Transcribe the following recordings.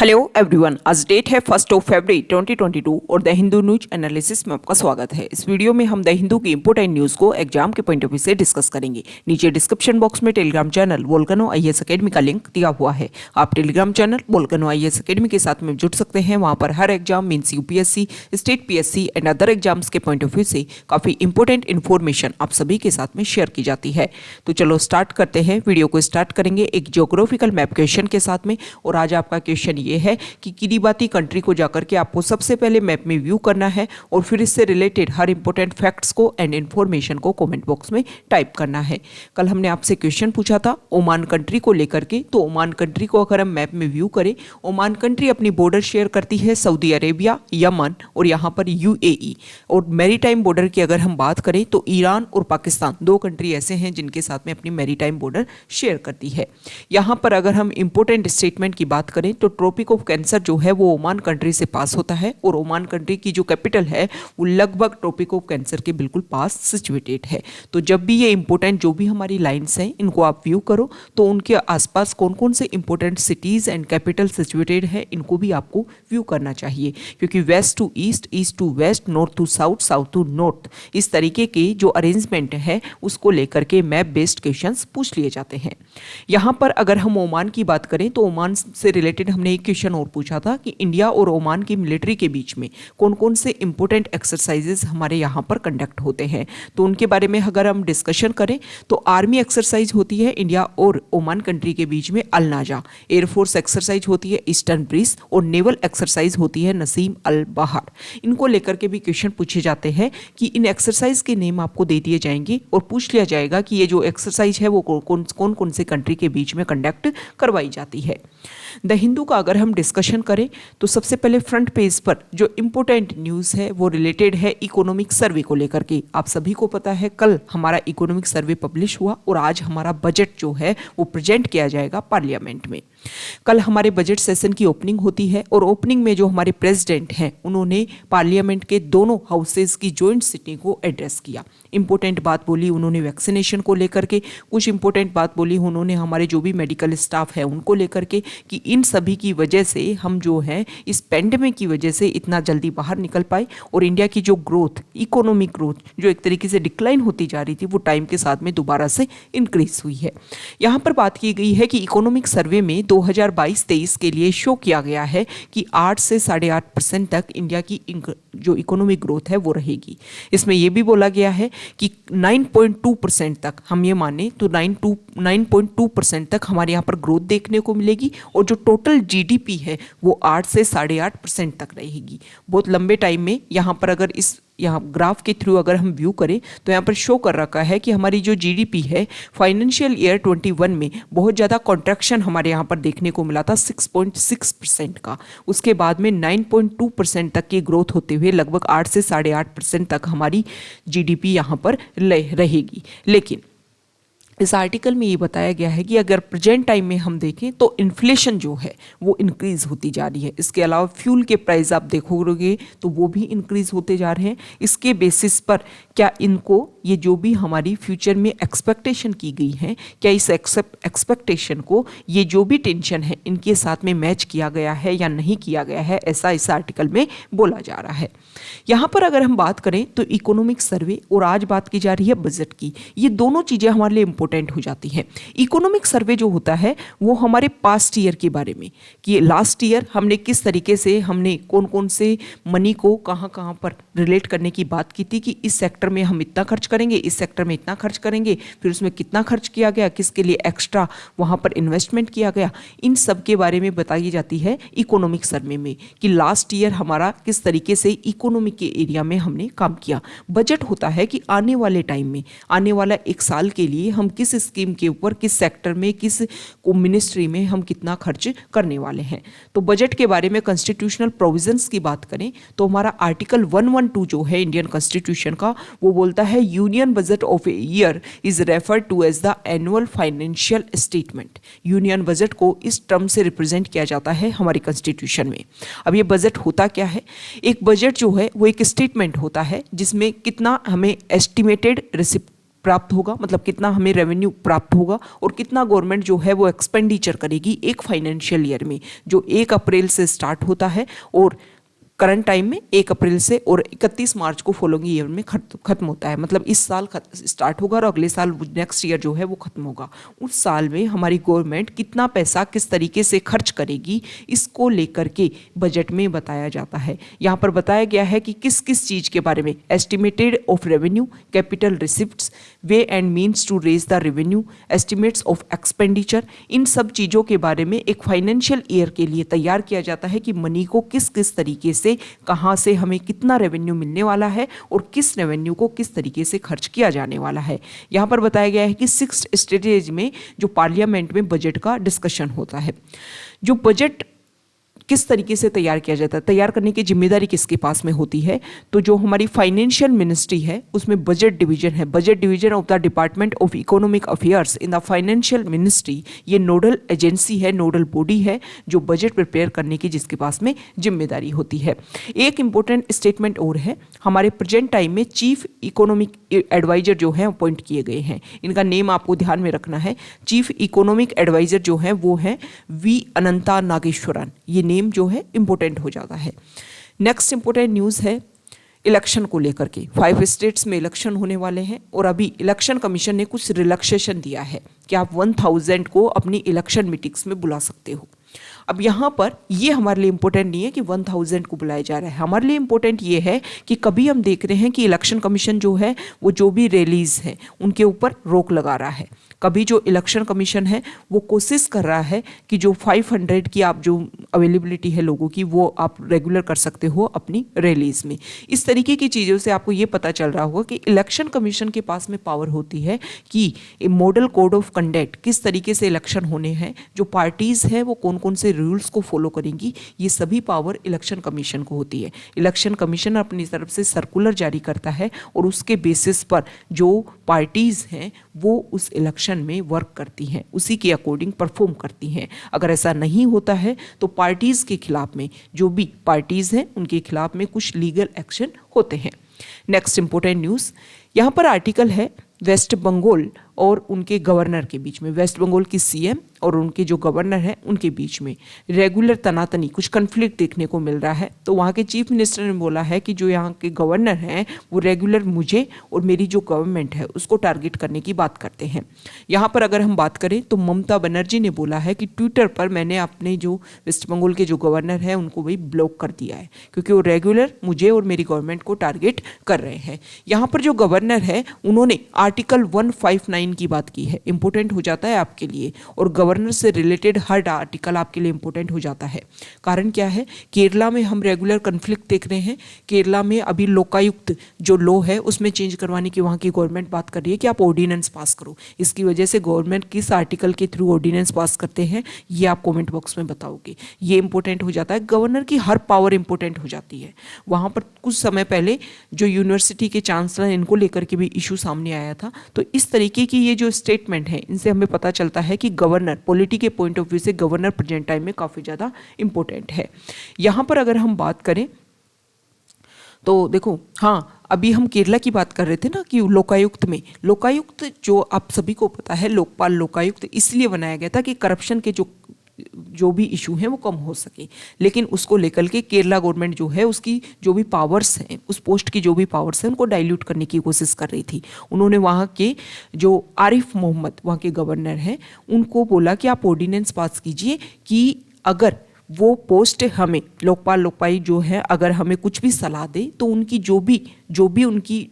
Hello everyone, आज date है 1 फरवरी 2022 और द हिंदू न्यूज एनालिसिस में आपका स्वागत है। इस वीडियो में हम द हिंदू की इंपोर्टेंट न्यूज को एग्जाम के पॉइंट ऑफ व्यू से डिस्कस करेंगे। नीचे डिस्क्रिप्शन बॉक्स में Telegram channel Volcano IAS Academy का लिंक दिया हुआ है। आप Telegram channel Volcano IAS Academy के साथ में जुड़ सकते हैं। वहां पर हर exam means UPSC, state PSC and other exams के पॉइंट ऑफ व्यू से काफी इंपोर्टेंट इन्फॉर्मेशन आप सभी के साथ में शेयर की जाती है। तो चलो स्टार्ट करते हैं। वीडियो को स्टार्ट करेंगे एक जियोग्राफिकल मैप क्वेश्चन के साथ में। और आज आपका क्वेश्चन ये है कि किरीबाती कंट्री को जाकर के आपको सबसे पहले मैप में व्यू करना है और फिर इससे रिलेटेड हर इंपॉर्टेंट फैक्ट्स को एंड इन्फॉर्मेशन को कमेंट बॉक्स में टाइप करना है। कल हमने आपसे क्वेश्चन पूछा था ओमान कंट्री को लेकर के, तो ओमान कंट्री को अगर हम मैप में व्यू करें, ओमान कंट्री अपनी बॉर्डर शेयर करती है सऊदी अरेबिया, यमन और यहाँ पर यूएई। और मैरीटाइम बॉर्डर की अगर हम बात करें तो ईरान और पाकिस्तान दो कंट्री ऐसे हैं जिनके साथ में अपनी मैरीटाइम बॉर्डर शेयर करती है। यहाँ पर अगर हम इंपॉर्टेंट स्टेटमेंट की बात करें तो ट्रॉपिक ऑफ कैंसर जो है वो ओमान कंट्री से पास होता है और ओमान कंट्री की जो कैपिटल है वो लगभग ट्रॉपिक ऑफ कैंसर के बिल्कुल पास सिचुएटेड है। तो जब भी ये इंपॉर्टेंट जो भी हमारी लाइंस हैं इनको आप व्यू करो तो उनके आसपास कौन कौन से important cities and capital situated है इनको भी आपको व्यू करना चाहिए, क्योंकि west to east, east to west, north to south, south to north, इस तरीके के जो अरेंजमेंट है उसको लेकर के मैप बेस्ड क्वेश्चंस पूछ लिए जाते हैं। यहाँ पर अगर हम ओमान की बात करें तो ओमान से रिलेटेड हमने एक क्वेश्चन और पूछा था कि इंडिया और ओमान की मिलिट्री के बीच में कौन कौन से इंपॉर्टेंट एक्सरसाइजेस हमारे यहाँ पर कंडक्ट होते हैं। तो उनके बारे में अगर हम डिस्कशन करें तो आर्मी एक्सरसाइज होती है इंडिया और ओमान कंट्री के बीच में अल नाजा, एयरफोर्स एक्सरसाइज होती है ईस्टर्न ब्रीज और नेवल एक्सरसाइज होती है नसीम अल बहार। इनको लेकर के भी क्वेश्चन पूछे जाते हैं कि इन एक्सरसाइज के नेम आपको दे दिए जाएंगे और पूछ लिया जाएगा कि ये जो एक्सरसाइज है वो कौन कौन से कंट्री के बीच में कंडक्ट करवाई जाती है। द हिंदू का अगर हम डिस्कशन करें तो सबसे पहले फ्रंट पेज पर जो इंपॉर्टेंट न्यूज़ है वो रिलेटेड है इकोनॉमिक सर्वे को लेकर के। आप सभी को पता है कल हमारा इकोनॉमिक सर्वे पब्लिश हुआ और आज हमारा बजट जो है वो प्रेजेंट किया जाएगा पार्लियामेंट में। कल हमारे बजट सेशन की ओपनिंग होती है और ओपनिंग में जो हमारे प्रेसिडेंट हैं उन्होंने पार्लियामेंट के दोनों हाउसेज की जॉइंट सिटिंग को एड्रेस किया। इंपॉर्टेंट बात बोली उन्होंने वैक्सीनेशन को लेकर के, कुछ इंपॉर्टेंट बात बोली उन्होंने हमारे जो भी मेडिकल स्टाफ है उनको लेकर के कि इन सभी की वजह से हम जो है इस पेंडेमिक की वजह से इतना जल्दी बाहर निकल पाए और इंडिया की जो ग्रोथ, इकोनॉमिक ग्रोथ जो एक तरीके से डिक्लाइन होती जा रही थी वो टाइम के साथ में दोबारा से इंक्रीज हुई है। यहाँ पर बात की गई है कि इकोनॉमिक सर्वे में 2022-23 के लिए शो किया गया है कि 8 से 8.5% तक इंडिया की जो इकोनॉमिक ग्रोथ है वो रहेगी। इसमें यह भी बोला गया है कि 9.2% तक हम ये माने तो 9.2% तक हमारे यहाँ पर ग्रोथ देखने को मिलेगी और जो टोटल जीडीपी है वो 8 से 8.5% तक रहेगी। बहुत लंबे टाइम में यहाँ पर अगर इस यहाँ ग्राफ के थ्रू अगर हम व्यू करें तो यहाँ पर शो कर रखा है कि हमारी जो जीडीपी है फाइनेंशियल ईयर 21 में बहुत ज़्यादा कॉन्ट्रैक्शन हमारे यहाँ पर देखने को मिला था 6.6% का। उसके बाद में 9.2% तक की ग्रोथ होते हुए लगभग 8 से 8.5% तक हमारी जीडीपी यहाँ पर रहेगी। लेकिन इस आर्टिकल में ये बताया गया है कि अगर प्रेजेंट टाइम में हम देखें तो इन्फ्लेशन जो है वो इंक्रीज होती जा रही है। इसके अलावा फ्यूल के प्राइस आप देखोगे तो वो भी इंक्रीज होते जा रहे हैं। इसके बेसिस पर क्या इनको ये जो भी हमारी फ्यूचर में एक्सपेक्टेशन की गई है, क्या इस एक्सपेक्टेशन को ये जो भी टेंशन है इनके साथ में मैच किया गया है या नहीं किया गया है, ऐसा इस आर्टिकल में बोला जा रहा है। यहाँ पर अगर हम बात करें तो इकोनॉमिक सर्वे और आज बात की जा रही है बजट की, ये दोनों चीज़ें हमारे लिए इंपॉर्टेंट हो जाती है। इकोनॉमिक सर्वे जो होता है वो हमारे पास्ट ईयर के बारे में कि लास्ट ईयर हमने किस तरीके से हमने कौन कौन से मनी को कहाँ कहाँ पर रिलेट करने की बात की थी कि इस सेक्टर में हम इतना खर्च करेंगे, इस सेक्टर में इतना खर्च करेंगे, फिर उसमें कितना खर्च किया गया, किसके लिए एक्स्ट्रा वहाँ पर इन्वेस्टमेंट किया गया, इन सब के बारे में बताई जाती है इकोनॉमिक सर्वे में कि लास्ट ईयर हमारा किस तरीके से इकोनॉमिक के एरिया में हमने काम किया। बजट होता है कि आने वाले टाइम में, आने वाला एक साल के लिए हम किस स्कीम के ऊपर, किस सेक्टर में, किस मिनिस्ट्री में हम कितना खर्च करने वाले हैं। तो बजट के बारे में कॉन्स्टिट्यूशनल प्रोविजंस की बात करें तो हमारा आर्टिकल 112 जो है इंडियन कॉन्स्टिट्यूशन का वो बोलता है union budget of a year is referred to as the annual financial statement. Union budget को इस टर्म से रिप्रेजेंट किया जाता है हमारी कॉन्स्टिट्यूशन में। अब ये बजट होता क्या है? एक बजट जो है वो एक स्टेटमेंट होता है जिसमें कितना हमें एस्टिमेटेड प्राप्त होगा, मतलब कितना हमें रेवेन्यू प्राप्त होगा, और कितना गवर्नमेंट जो है वो एक्सपेंडिचर करेगी एक फाइनेंशियल ईयर में, जो 1 अप्रैल से स्टार्ट होता है और करंट टाइम में 1 अप्रैल से और 31 मार्च को फॉलोइंग ईयर में खत्म होता है। मतलब इस साल स्टार्ट होगा और अगले साल नेक्स्ट ईयर जो है वो खत्म होगा। उस साल में हमारी गवर्नमेंट कितना पैसा किस तरीके से खर्च करेगी, इसको लेकर के बजट में बताया जाता है। यहाँ पर बताया गया है कि किस किस चीज़ के बारे में, estimated of revenue, capital receipts, way and means to raise the revenue, estimates of expenditure, इन सब चीज़ों के बारे में एक फाइनेंशियल ईयर के लिए तैयार किया जाता है कि मनी को किस किस तरीके से, कहां से हमें कितना रेवेन्यू मिलने वाला है और किस रेवेन्यू को किस तरीके से खर्च किया जाने वाला है। यहां पर बताया गया है कि 6th स्टेज में जो पार्लियामेंट में बजट का डिस्कशन होता है। जो बजट किस तरीके से तैयार किया जाता है, तैयार करने की जिम्मेदारी किसके पास में होती है, तो जो हमारी फाइनेंशियल मिनिस्ट्री है उसमें बजट डिवीजन है, budget division of the department of economic affairs in the financial ministry. ये नोडल एजेंसी है, नोडल बॉडी है जो बजट प्रिपेयर करने की जिसके पास में जिम्मेदारी होती है। एक इंपॉर्टेंट स्टेटमेंट और है, हमारे प्रेजेंट टाइम में चीफ इकोनॉमिक एडवाइजर जो है अपॉइंट किए गए हैं। इनका नेम आपको ध्यान में रखना है। चीफ इकोनॉमिक एडवाइजर जो है वो है वी अनंता नागेश्वरन। ये नेम जो है इंपॉर्टेंट हो जाता है। नेक्स्ट इंपॉर्टेंट न्यूज़ है इलेक्शन को लेकर के। 5 स्टेट्स में इलेक्शन होने वाले हैं और अभी इलेक्शन कमीशन ने कुछ रिलैक्सेशन दिया है कि आप 1000 को अपनी इलेक्शन मीटिंग्स में बुला सकते हो। अब यहाँ पर ये हमारे लिए इंपॉर्टेंट नहीं है कि 1000 को बुलाया जा रहा है। हमारे लिए इंपॉर्टेंट ये है कि कभी हम देख रहे हैं कि इलेक्शन कमीशन जो है वो जो भी रैलीज है उनके ऊपर रोक लगा रहा है। कभी जो इलेक्शन कमीशन है वो कोशिश कर रहा है कि जो 500 की आप जो अवेलेबिलिटी है लोगों की वो आप रेगुलर कर सकते हो अपनी रैलीज में। इस तरीके की चीज़ों से आपको ये पता चल रहा होगा कि इलेक्शन कमीशन के पास में पावर होती है कि मॉडल कोड ऑफ कंडक्ट किस तरीके से इलेक्शन होने हैं, जो पार्टीज़ हैं वो कौन कौन से रूल्स को फॉलो करेंगी, ये सभी पावर इलेक्शन कमीशन को होती है। इलेक्शन कमीशन अपनी तरफ से सर्कुलर जारी करता है और उसके बेसिस पर जो पार्टीज़ हैं वो उस इलेक्शन में वर्क करती हैं, उसी के अकॉर्डिंग परफॉर्म करती हैं। अगर ऐसा नहीं होता है तो पार्टीज़ के खिलाफ में, जो भी पार्टीज़ हैं उनके खिलाफ में कुछ लीगल एक्शन होते हैं। नेक्स्ट इंपॉर्टेंट न्यूज़, यहाँ पर आर्टिकल है वेस्ट बंगाल और उनके गवर्नर के बीच में, वेस्ट बंगाल की सीएम और उनके जो गवर्नर हैं उनके बीच में रेगुलर तनातनी, कुछ कन्फ्लिक्ट देखने को मिल रहा है। तो वहाँ के चीफ मिनिस्टर ने बोला है कि जो यहाँ के गवर्नर हैं वो रेगुलर मुझे और मेरी जो गवर्नमेंट है उसको टारगेट करने की बात करते हैं। यहाँ पर अगर हम बात करें तो ममता बनर्जी ने बोला है कि ट्विटर पर मैंने अपने जो वेस्ट बंगाल के जो गवर्नर हैं उनको वही ब्लॉक कर दिया है क्योंकि वो रेगुलर मुझे और मेरी गवर्नमेंट को टारगेट कर रहे हैं। यहाँ पर जो गवर्नर है उन्होंने आर्टिकल 159 की बात की है, इंपॉर्टेंट हो जाता है आपके लिए, और गवर्नर से रिलेटेड हर आर्टिकल आपके लिए इंपॉर्टेंट हो जाता है। कारण क्या है, केरला में हम रेगुलर कन्फ्लिक्ट देख रहे हैं। केरला में अभी लोकायुक्त जो लॉ है उसमें चेंज करवाने की वहाँ की गवर्नमेंट बात कर रही है कि आप ऑर्डिनेंस पास करो। इसकी वजह से गवर्नमेंट किस आर्टिकल के थ्रू ऑर्डिनेंस पास करते हैं ये आप कॉमेंट बॉक्स में बताओगे। ये इंपॉर्टेंट हो जाता है, गवर्नर की हर पावर इंपॉर्टेंट हो जाती है। वहाँ पर कुछ समय पहले जो यूनिवर्सिटी के चांसलर इनको लेकर के भी इशू सामने आया था। तो इस तरीके की ये जो स्टेटमेंट है इनसे हमें पता चलता है कि गवर्नर, पॉलिटी के पॉइंट ऑफ व्यू से गवर्नर प्रेजेंट टाइम में काफ़ी ज़्यादा इंपॉर्टेंट है। यहाँ पर अगर हम बात करें तो देखो, हाँ अभी हम केरला की बात कर रहे थे ना कि लोकायुक्त में, लोकायुक्त जो आप सभी को पता है लोकपाल लोकायुक्त इसलिए बनाया गया था कि करप्शन के जो भी इशू हैं वो कम हो सके। लेकिन उसको लेकर के केरला गवर्नमेंट जो है उसकी जो भी पावर्स हैं, उस पोस्ट की जो भी पावर्स हैं उनको डाइल्यूट करने की कोशिश कर रही थी। उन्होंने वहाँ के जो आरिफ मोहम्मद वहाँ के गवर्नर हैं उनको बोला कि आप ऑर्डिनेंस पास कीजिए कि अगर वो पोस्ट हमें लोकपाल लोकपाई जो है अगर हमें कुछ भी सलाह दे तो उनकी जो भी उनकी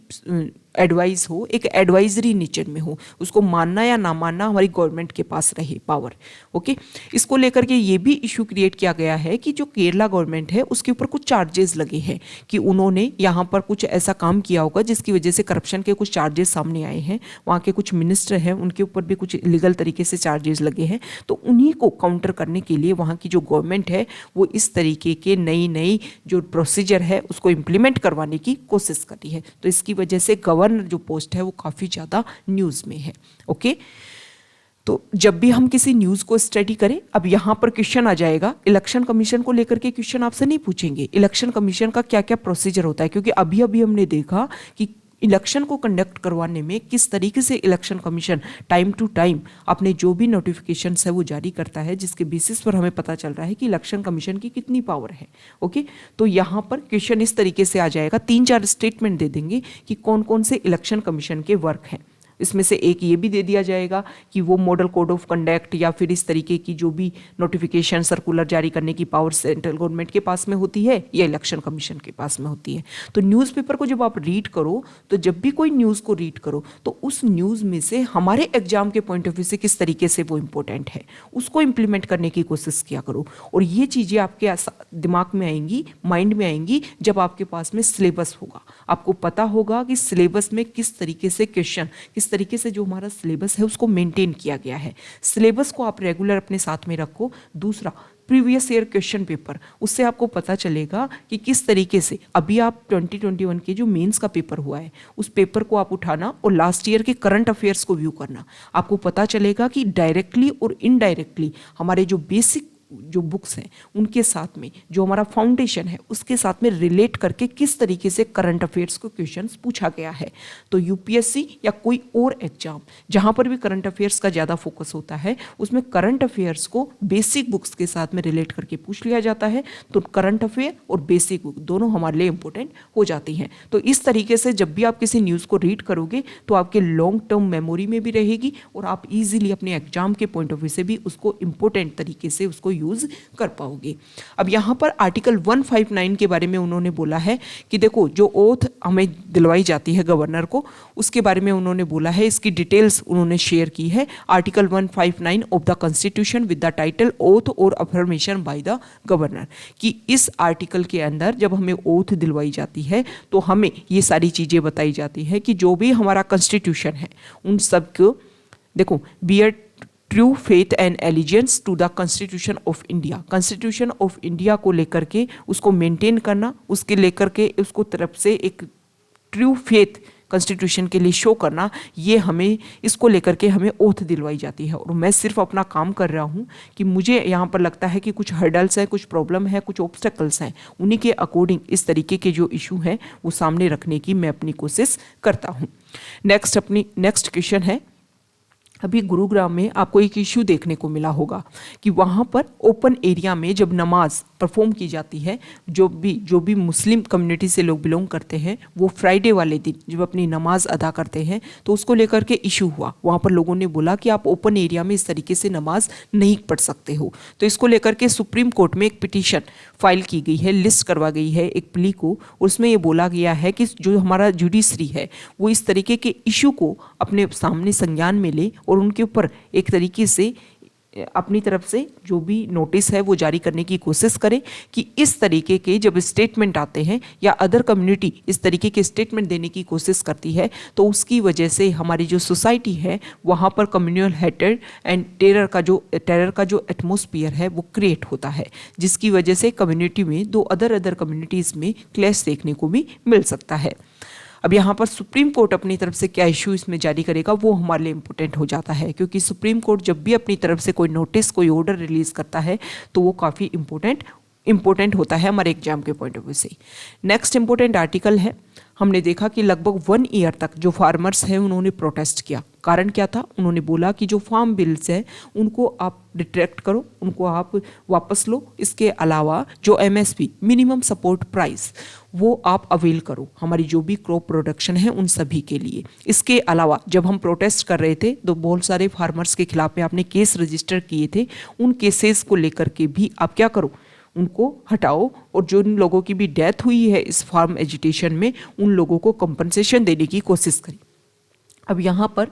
एडवाइस हो एक एडवाइजरी नेचर में हो, उसको मानना या ना मानना हमारी गवर्नमेंट के पास रहे पावर। ओके, इसको लेकर के ये भी इशू क्रिएट किया गया है कि जो केरला गवर्नमेंट है उसके ऊपर कुछ चार्जेस लगे हैं कि उन्होंने यहाँ पर कुछ ऐसा काम किया होगा जिसकी वजह से करप्शन के कुछ चार्जेस सामने आए हैं। वहाँ के कुछ मिनिस्टर हैं उनके ऊपर भी कुछ इलीगल तरीके से चार्जेस लगे हैं। तो उन्हीं को काउंटर करने के लिए वहाँ की जो गवर्नमेंट है वो इस तरीके के नई जो प्रोसीजर है उसको इम्प्लीमेंट करवाने की कोशिश कर रही है। तो इसकी वजह से गवर्नर जो पोस्ट है वो काफ़ी ज़्यादा न्यूज़ में है। ओके, तो जब भी हम किसी न्यूज़ को स्टडी करें, अब यहाँ पर क्वेश्चन आ जाएगा, इलेक्शन कमीशन को लेकर के क्वेश्चन आपसे नहीं पूछेंगे इलेक्शन कमीशन का क्या क्या प्रोसीजर होता है, क्योंकि अभी हमने देखा कि इलेक्शन को कंडक्ट करवाने में किस तरीके से election commission time to time अपने जो भी नोटिफिकेशन है वो जारी करता है, जिसके बेसिस पर हमें पता चल रहा है कि इलेक्शन कमीशन की कितनी पावर है। ओके, तो यहाँ पर क्वेश्चन इस तरीके से आ जाएगा, 3-4 स्टेटमेंट दे देंगे कि कौन कौन से इलेक्शन कमीशन के वर्क हैं। इसमें से एक ये भी दे दिया जाएगा कि वो मॉडल कोड ऑफ कंडक्ट या फिर इस तरीके की जो भी नोटिफिकेशन सर्कुलर जारी करने की पावर सेंट्रल गवर्नमेंट के पास में होती है या इलेक्शन कमीशन के पास में होती है। तो न्यूज़पेपर को जब आप रीड करो, तो जब भी कोई न्यूज़ को रीड करो तो उस न्यूज़ में से हमारे एग्जाम के पॉइंट ऑफ व्यू से किस तरीके से वो इंपॉर्टेंट है उसको इम्प्लीमेंट करने की कोशिश किया करो। और ये चीज़ें आपके दिमाग में आएंगी, माइंड में आएंगी जब आपके पास में सिलेबस होगा। आपको पता होगा कि सिलेबस में किस तरीके से क्वेश्चन, किस तरीके से जो हमारा सिलेबस है उसको मेंटेन किया गया है। सिलेबस को आप रेगुलर अपने साथ में रखो। दूसरा, प्रीवियस ईयर क्वेश्चन पेपर, उससे आपको पता चलेगा कि किस तरीके से अभी आप 2021 के जो मेंस का पेपर हुआ है उस पेपर को आप उठाना और लास्ट ईयर के करंट अफेयर्स को व्यू करना। आपको पता चलेगा कि डायरेक्टली और इनडायरेक्टली हमारे जो बेसिक जो बुक्स हैं उनके साथ में जो हमारा फाउंडेशन है उसके साथ में रिलेट करके किस तरीके से करंट अफेयर्स को क्वेश्चंस पूछा गया है। तो यूपीएससी या कोई और एग्जाम जहां पर भी करंट अफेयर्स का ज़्यादा फोकस होता है उसमें करंट अफेयर्स को बेसिक बुक्स के साथ में रिलेट करके पूछ लिया जाता है। तो करंट अफेयर और बेसिक बुक दोनों हमारे लिए इंपॉर्टेंट हो जाती हैं। तो इस तरीके से जब भी आप किसी न्यूज़ को रीड करोगे तो आपके लॉन्ग टर्म मेमोरी में भी रहेगी और आप इजीली अपने एग्जाम के पॉइंट ऑफ व्यू से भी उसको इंपॉर्टेंट तरीके से उसको यूज कर पाओगे। अब यहाँ पर आर्टिकल 159 के बारे में उन्होंने बोला है कि देखो जो ओथ हमें दिलवाई जाती है गवर्नर को, उसके बारे में उन्होंने बोला है, इसकी डिटेल्स उन्होंने शेयर की है। Article 159 of the constitution with the title oath और अफर्मेशन बाय द गवर्नर, कि इस आर्टिकल के अंदर जब हमें ओथ दिलवाई जाती है तो हमें ये सारी चीज़ें बताई जाती है कि जो भी हमारा कॉन्स्टिट्यूशन है उन सब को देखो, bear true faith and allegiance to the constitution of India, constitution of India को लेकर के उसको मेंटेन करना, उसके लेकर के उसको तरफ से एक ट्रू फेथ कॉन्स्टिट्यूशन के लिए शो करना, ये हमें इसको लेकर के हमें ओथ दिलवाई जाती है। और मैं सिर्फ अपना काम कर रहा हूँ कि मुझे यहाँ पर लगता है कि कुछ हर्डल्स हैं, कुछ प्रॉब्लम है, कुछ ऑब्स्टेकल्स हैं, उन्हीं के अकॉर्डिंग इस तरीके के जो इशू हैं वो सामने रखने की मैं अपनी कोशिश करता हूँ। नेक्स्ट क्वेश्चन है, अभी गुरुग्राम में आपको एक इशू देखने को मिला होगा कि वहाँ पर ओपन एरिया में जब नमाज परफॉर्म की जाती है, जो भी मुस्लिम कम्युनिटी से लोग बिलोंग करते हैं वो फ्राइडे वाले दिन जब अपनी नमाज अदा करते हैं तो उसको लेकर के इशू हुआ। वहाँ पर लोगों ने बोला कि आप ओपन एरिया में इस तरीके से नमाज नहीं पढ़ सकते हो। तो इसको लेकर के सुप्रीम कोर्ट में एक पिटीशन फाइल की गई है, लिस्ट करवा गई है एक प्ली को। उसमें ये बोला गया है कि जो हमारा जुडिशरी है वो इस तरीके के इशू को अपने सामने संज्ञान में ले और उनके ऊपर एक तरीके से अपनी तरफ से जो भी नोटिस है वो जारी करने की कोशिश करे कि इस तरीके के जब स्टेटमेंट आते हैं या अदर कम्युनिटी इस तरीके के स्टेटमेंट देने की कोशिश करती है तो उसकी वजह से हमारी जो सोसाइटी है वहाँ पर कम्युनल हेट्रेड एंड टेरर का जो एटमॉस्फेयर है वो क्रिएट होता है, जिसकी वजह से कम्युनिटी में दो अदर कम्युनिटीज़ में क्लैश देखने को भी मिल सकता है। अब यहाँ पर सुप्रीम कोर्ट अपनी तरफ से क्या इशू इसमें जारी करेगा वो हमारे लिए इम्पोर्टेंट हो जाता है, क्योंकि सुप्रीम कोर्ट जब भी अपनी तरफ से कोई नोटिस, कोई ऑर्डर रिलीज करता है तो वो काफ़ी इम्पोर्टेंट होता है हमारे एग्जाम के पॉइंट ऑफ व्यू से। नेक्स्ट इम्पोर्टेंट आर्टिकल है, हमने देखा कि लगभग 1 ईयर तक जो फार्मर्स हैं उन्होंने प्रोटेस्ट किया। कारण क्या था? उन्होंने बोला कि जो फार्म बिल्स हैं उनको आप रिट्रैक्ट करो, उनको आप वापस लो। इसके अलावा जो MSP मिनिमम सपोर्ट प्राइस वो आप अवेल करो हमारी जो भी क्रॉप प्रोडक्शन है उन सभी के लिए। इसके अलावा जब हम प्रोटेस्ट कर रहे थे तो बहुत सारे फार्मर्स के खिलाफ में आपने केस रजिस्टर किए थे, उन केसेस को लेकर के भी आप क्या करो, उनको हटाओ और जो उन लोगों की भी डेथ हुई है इस फार्म एजिटेशन में उन लोगों को कंपनसेशन देने की कोशिश करी। अब यहाँ पर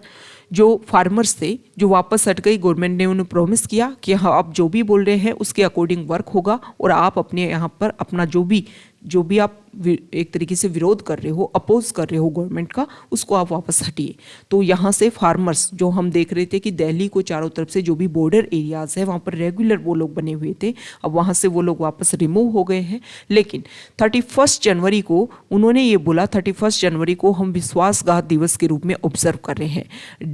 जो फार्मर्स थे जो वापस हट गई, गवर्नमेंट ने उन्हें प्रॉमिस किया कि हाँ आप जो भी बोल रहे हैं उसके अकॉर्डिंग वर्क होगा और आप अपने यहाँ पर अपना जो भी आप एक तरीके से विरोध कर रहे हो, अपोज कर रहे हो गवर्नमेंट का, उसको आप वापस हटिए। तो यहाँ से फार्मर्स जो हम देख रहे थे कि दिल्ली को चारों तरफ से जो भी बॉर्डर एरियाज़ है वहाँ पर रेगुलर वो लोग बने हुए थे, अब वहाँ से वो लोग वापस रिमूव हो गए हैं। लेकिन 31 जनवरी को उन्होंने ये बोला, 31 जनवरी को हम विश्वासघात दिवस के रूप में ऑब्जर्व कर रहे हैं।